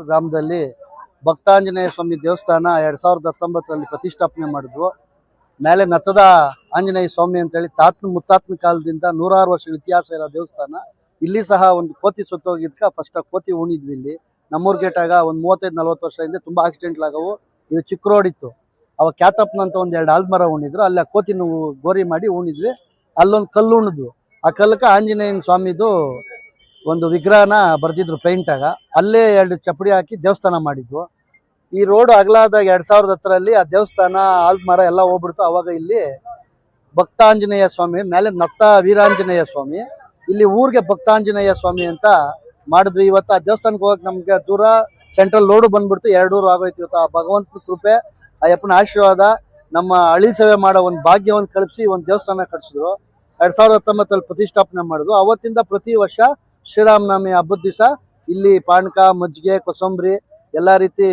ಗ್ರಾಮದಲ್ಲಿ ಭಕ್ತಾಂಜನೇಯ ಸ್ವಾಮಿ ದೇವಸ್ಥಾನ 2019ರಲ್ಲಿ ಪ್ರತಿಷ್ಠಾಪನೆ ಮಾಡಿದ್ವು. ಮೇಲೆ ನತ್ತದ ಆಂಜನೇಯ ಸ್ವಾಮಿ ಅಂತೇಳಿ ಮುತ್ತಾತನ ಕಾಲದಿಂದ 106 ವರ್ಷಗಳ ಇತಿಹಾಸ ಇರೋ ದೇವಸ್ಥಾನ. ಇಲ್ಲಿ ಸಹ ಒಂದು ಕೋತಿ ಸುತ್ತೋಗಿದ್ಕ ಫಸ್ಟ್ ಕೋತಿ ಉಣಿದ್ವಿ. ಇಲ್ಲಿ ನಮ್ಮೂರ್ ಗೇಟಾಗ ಒಂದು 35-40 ವರ್ಷ ಹಿಂದೆ ತುಂಬಾ ಆಕ್ಸಿಡೆಂಟ್ಲಾಗವು. ಇದು ಚಿಕ್ಕ ರೋಡ್ ಇತ್ತು. ಅವಾಗ ಕ್ಯಾತಪ್ಪನ ಅಂತ ಒಂದು 2 ಆಲ್ಮರ ಉಣಿದ್ರು. ಅಲ್ಲಿ ಕೋತಿ ಗೋರಿ ಮಾಡಿ ಉಣಿದ್ವಿ. ಅಲ್ಲೊಂದು ಕಲ್ಲು ಉಣಿದ್ವು. ಆ ಕಲ್ಲಕ್ಕೆ ಆಂಜನೇಯನ ಸ್ವಾಮಿದು ಒಂದು ವಿಗ್ರಹನ ಬರ್ದಿದ್ರು ಪೇಂಟಾಗ. ಅಲ್ಲೇ 2 ಚಪ್ಪಡಿ ಹಾಕಿ ದೇವಸ್ಥಾನ ಮಾಡಿದ್ವು. ಈ ರೋಡ್ ಅಗಲಾದಾಗ 2010ರಲ್ಲಿ ಆ ದೇವಸ್ಥಾನ ಆಲ್ಮರ ಎಲ್ಲ ಹೋಗ್ಬಿಡ್ತು. ಅವಾಗ ಇಲ್ಲಿ ಭಕ್ತಾಂಜನೇಯ ಸ್ವಾಮಿ, ಮೇಲೆ ನತ್ತ ವೀರಾಂಜನೇಯ ಸ್ವಾಮಿ, ಇಲ್ಲಿ ಊರಿಗೆ ಭಕ್ತಾಂಜನೇಯ ಸ್ವಾಮಿ ಅಂತ ಮಾಡಿದ್ವಿ. ಇವತ್ತು ಆ ದೇವಸ್ಥಾನಕ್ಕೆ ಹೋಗಕ್ಕೆ ನಮ್ಗೆ ದೂರ, ಸೆಂಟ್ರಲ್ ರೋಡು ಬಂದ್ಬಿಡ್ತು. 2 ಊರು ಆಗೋಯ್ತು. ಇವತ್ತು ಆ ಭಗವಂತನ ಕೃಪೆ, ಆ ಯಪ್ಪನ ಆಶೀರ್ವಾದ, ನಮ್ಮ ಹಳ್ಳಿ ಸೇವೆ ಮಾಡೋ ಒಂದು ಭಾಗ್ಯವನ್ನು ಕಳಿಸಿ ಒಂದು ದೇವಸ್ಥಾನ ಕಟ್ಸಿದ್ರು. 2019ರಲ್ಲಿ ಪ್ರತಿಷ್ಠಾಪನೆ ಮಾಡಿದ್ವು. ಅವತ್ತಿಂದ ಪ್ರತಿ ವರ್ಷ ಶ್ರೀರಾಮನವಮಿ ಹಬ್ಬದ ದಿವಸ ಇಲ್ಲಿ ಪಾನಕ, ಮಜ್ಜಿಗೆ, ಕೋಸಂಬರಿ ಎಲ್ಲ ರೀತಿ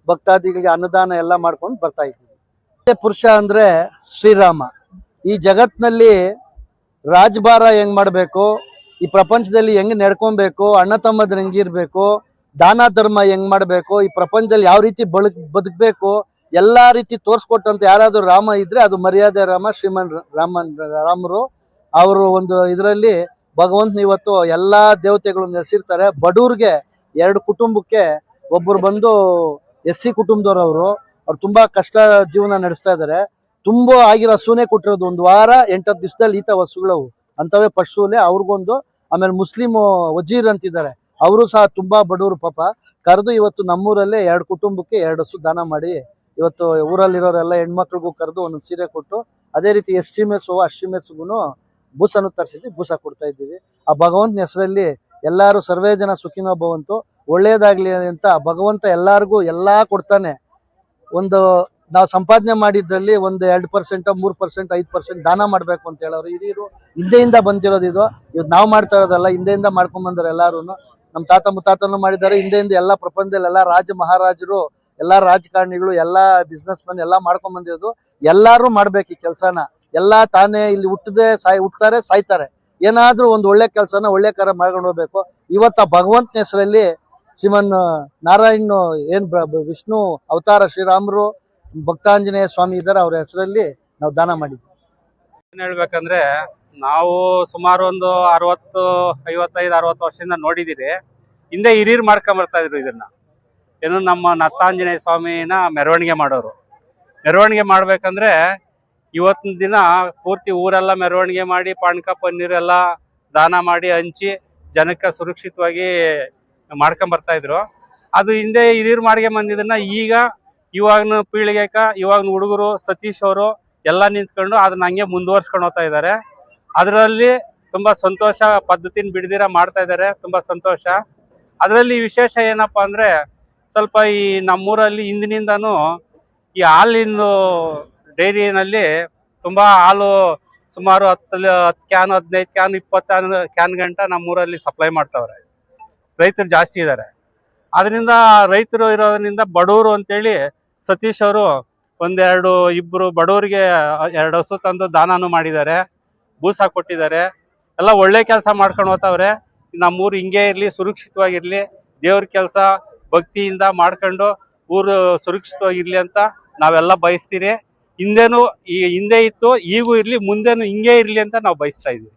ಭಕ್ತಾದಿಗಳಿಗೆ ಅನ್ನದಾನ ಎಲ್ಲ ಮಾಡ್ಕೊಂಡು ಬರ್ತಾ ಇದ್ದೀವಿ. ಪುರುಷ ಅಂದ್ರೆ ಶ್ರೀರಾಮ. ಈ ಜಗತ್ನಲ್ಲಿ ರಾಜಭಾರ ಹೆಂಗ್ ಮಾಡಬೇಕು, ಈ ಪ್ರಪಂಚದಲ್ಲಿ ಹೆಂಗ್ ನಡ್ಕೊಬೇಕು, ಅಣ್ಣ ತಮ್ಮದ್ರ ಹೆಂಗಿರ್ಬೇಕು, ದಾನ ಧರ್ಮ ಹೆಂಗ್ ಮಾಡಬೇಕು, ಈ ಪ್ರಪಂಚದಲ್ಲಿ ಯಾವ ರೀತಿ ಬದುಕಬೇಕು, ಎಲ್ಲಾ ರೀತಿ ತೋರ್ಸ್ಕೊಟ್ಟಂತ ಯಾರಾದ್ರೂ ರಾಮ ಇದ್ರೆ ಅದು ಮರ್ಯಾದೆ ರಾಮ, ಶ್ರೀಮನ್ ರಾಮರು. ಅವರು ಒಂದು ಇದರಲ್ಲಿ ಭಗವಂತನ ಇವತ್ತು ಎಲ್ಲಾ ದೇವತೆಗಳನ್ನು ನೆಲೆಸಿರ್ತಾರೆ. ಬಡವ್ರಿಗೆ 2 ಕುಟುಂಬಕ್ಕೆ ಒಬ್ಬರು ಬಂದು SC ಕುಟುಂಬದವ್ರು. ಅವ್ರು ತುಂಬಾ ಕಷ್ಟ ಜೀವನ ನಡೆಸ್ತಾ ಇದಾರೆ. ತುಂಬಾ ಆಗಿರೋ ಹಸುನೇ ಕೊಟ್ಟಿರೋದು. 1 ವಾರ 8-10 ದಿವಸದಲ್ಲಿ ಈತ ಹಸುಗಳವು ಅಂತವೇ ಪಶುಲೆ ಅವ್ರಿಗೊಂದು. ಆಮೇಲೆ ಮುಸ್ಲಿಂ ವಜೀರ್ ಅಂತಿದ್ದಾರೆ, ಅವರು ಸಹ ತುಂಬಾ ಬಡವರು ಪಾಪ. ಕರೆದು ಇವತ್ತು ನಮ್ಮೂರಲ್ಲೇ 2 ಕುಟುಂಬಕ್ಕೆ 2 ಹಸು ದಾನ ಮಾಡಿ ಇವತ್ತು ಊರಲ್ಲಿರೋರೆಲ್ಲ ಹೆಣ್ಮಕ್ಳಿಗೂ ಕರೆದು ಒಂದೊಂದು ಸೀರೆ ಕೊಟ್ಟು, ಅದೇ ರೀತಿ ST ಮೆಸ್ಸು ಅಶ್ಟಿ ಮೆಸ್ಸುಗೂ ಬೂಸನ್ನು ತರಿಸಿದ್ವಿ, ಬೂಸ ಕೊಡ್ತಾ ಇದ್ದೀವಿ. ಆ ಭಗವಂತನ ಹೆಸರಲ್ಲಿ ಎಲ್ಲಾರು ಸರ್ವೇ ಜನ ಸುಖಿನೋ ಭವಂತು, ಒಳ್ಳೇದಾಗ್ಲಿ ಅಂತ ಭಗವಂತ ಎಲ್ಲಾರ್ಗೂ ಎಲ್ಲಾ ಕೊಡ್ತಾನೆ. ಒಂದು ನಾವು ಸಂಪಾದನೆ ಮಾಡಿದ್ರಲ್ಲಿ ಒಂದು 2%, 3%, 5% ದಾನ ಮಾಡ್ಬೇಕು ಅಂತ ಹೇಳೋರು ಹಿರಿಯರು. ಹಿಂದೆಯಿಂದ ಬಂದಿರೋದು ಇದು. ಇವತ್ತು ನಾವು ಮಾಡ್ತಾ ಇರೋದಲ್ಲ, ಹಿಂದೆಯಿಂದ ಮಾಡ್ಕೊಂಡ್ ಬಂದಾರೆ ಎಲ್ಲಾರು. ನಮ್ಮ ತಾತ ಮುತ್ತಾತನು ಮಾಡಿದ್ದಾರೆ. ಹಿಂದೆಯಿಂದ ಎಲ್ಲ ಪ್ರಪಂಚದಲ್ಲಿ ಎಲ್ಲ ರಾಜ ಮಹಾರಾಜರು, ಎಲ್ಲಾ ರಾಜಕಾರಣಿಗಳು, ಎಲ್ಲಾ ಬಿಸ್ನೆಸ್ ಮನ್ ಎಲ್ಲ ಮಾಡ್ಕೊಂಡ್ ಬಂದಿರೋದು. ಎಲ್ಲಾರು ಮಾಡ್ಬೇಕು ಈ ಕೆಲ್ಸನ. ಎಲ್ಲಾ ತಾನೇ ಇಲ್ಲಿ ಹುಟ್ಟುತ್ತಾರೆ, ಸಾಯ್ತಾರೆ. ಏನಾದ್ರೂ ಒಂದು ಒಳ್ಳೆ ಕೆಲಸನ, ಒಳ್ಳೆ ಕಾರ್ಯ ಮಾಡ್ಕೊಂಡು ಹೋಗ್ಬೇಕು. ಇವತ್ತು ಆ ಭಗವಂತನ ಹೆಸರಲ್ಲಿ ಶ್ರೀಮನ್ ನಾರಾಯಣ್ ವಿಷ್ಣು ಅವತಾರ ಶ್ರೀರಾಮರು, ಭಕ್ತಾಂಜನೇಯ ಸ್ವಾಮಿ ಇದ್ದಾರೆ, ಅವ್ರ ಹೆಸರಲ್ಲಿ ನಾವು ದಾನ ಮಾಡಿದ್ವಿ. ಏನ್ ಹೇಳ್ಬೇಕಂದ್ರೆ, ನಾವು ಸುಮಾರು ಒಂದು 55-60 ವರ್ಷದಿಂದ ನೋಡಿದಿರಿ. ಹಿಂದೆ ಹಿರಿಯರು ಮಾಡ್ಕೊಂಡ್ ಬರ್ತಾ ಇದ್ರು ಇದನ್ನ. ಏನು, ನಮ್ಮ ನತ್ತಾಂಜನೇಯ ಸ್ವಾಮಿನ ಮೆರವಣಿಗೆ ಮಾಡೋರು. ಮೆರವಣಿಗೆ ಮಾಡ್ಬೇಕಂದ್ರೆ ಇವತ್ತಿನ ದಿನ ಪೂರ್ತಿ ಊರೆಲ್ಲ ಮೆರವಣಿಗೆ ಮಾಡಿ ಪಾನಕ ಪನ್ನೀರ್ ಎಲ್ಲ ದಾನ ಮಾಡಿ ಹಂಚಿ ಜನಕ್ಕೆ ಸುರಕ್ಷಿತವಾಗಿ ಮಾಡ್ಕೊಂಡ್ ಬರ್ತಾ ಇದ್ರು. ಅದು ಹಿಂದೆ ಹಿರಿಯರು ಮಾಡ್ಕೊಂಡ್ ಬಂದಿದ್ದನ್ನ ಇವಾಗಿನ ಪೀಳಿಗೆಕ, ಇವಾಗಿನ ಹುಡುಗರು, ಸತೀಶ್ ಅವರು ಎಲ್ಲ ನಿಂತ್ಕೊಂಡು ಅದನ್ನ ಹಂಗೆ ಮುಂದುವರ್ಸ್ಕೊಂಡು ಹೋಗ್ತಾ ಇದ್ದಾರೆ. ಅದರಲ್ಲಿ ತುಂಬಾ ಸಂತೋಷ. ಪದ್ಧತಿನ ಬಿಡದಿರ ಮಾಡ್ತಾ ಇದ್ದಾರೆ, ತುಂಬಾ ಸಂತೋಷ. ಅದರಲ್ಲಿ ವಿಶೇಷ ಏನಪ್ಪಾ ಅಂದ್ರೆ, ಸ್ವಲ್ಪ ಈ ನಮ್ಮೂರಲ್ಲಿ ಹಿಂದಿನಿಂದನೂ ಈ ಹಾಲಿನ ಡೈರಿನಲ್ಲಿ ತುಂಬಾ ಹಾಲು ಸುಮಾರು 10 ಕ್ಯಾನ್, 15 ಕ್ಯಾನ್, 20 ಕ್ಯಾನ್ ಗಂಟ ನಮ್ಮೂರಲ್ಲಿ ಸಪ್ಲೈ ಮಾಡ್ತಾವ್ರೆ. ರೈತರು ಜಾಸ್ತಿ ಇದ್ದಾರೆ. ಅದರಿಂದ ರೈತರು ಇರೋದ್ರಿಂದ ಬಡವರು ಅಂತೇಳಿ ಸತೀಶ್ ಅವರು ಇಬ್ಬರು ಬಡವರಿಗೆ 2 ಹಸು ತಂದು ದಾನನೂ ಮಾಡಿದ್ದಾರೆ, ಬೂಸ ಕೊಟ್ಟಿದ್ದಾರೆ. ಎಲ್ಲ ಒಳ್ಳೆ ಕೆಲಸ ಮಾಡ್ಕೊಂಡು ಹೋಗ್ತಾವ್ರೆ. ನಮ್ಮೂರು ಹಿಂಗೆ ಇರ್ಲಿ, ಸುರಕ್ಷಿತವಾಗಿರ್ಲಿ, ದೇವ್ರ ಕೆಲಸ ಭಕ್ತಿಯಿಂದ ಮಾಡ್ಕೊಂಡು ಊರು ಸುರಕ್ಷಿತವಾಗಿರ್ಲಿ ಅಂತ ನಾವೆಲ್ಲ ಬಯಸ್ತೀರಿ. ಹಿಂದೆ ಇತ್ತು, ಈಗೂ ಇರ್ಲಿ, ಮುಂದೆನೂ ಹಿಂಗೆ ಇರ್ಲಿ ಅಂತ ನಾವು ಬಯಸ್ತಾ ಇದೀವಿ.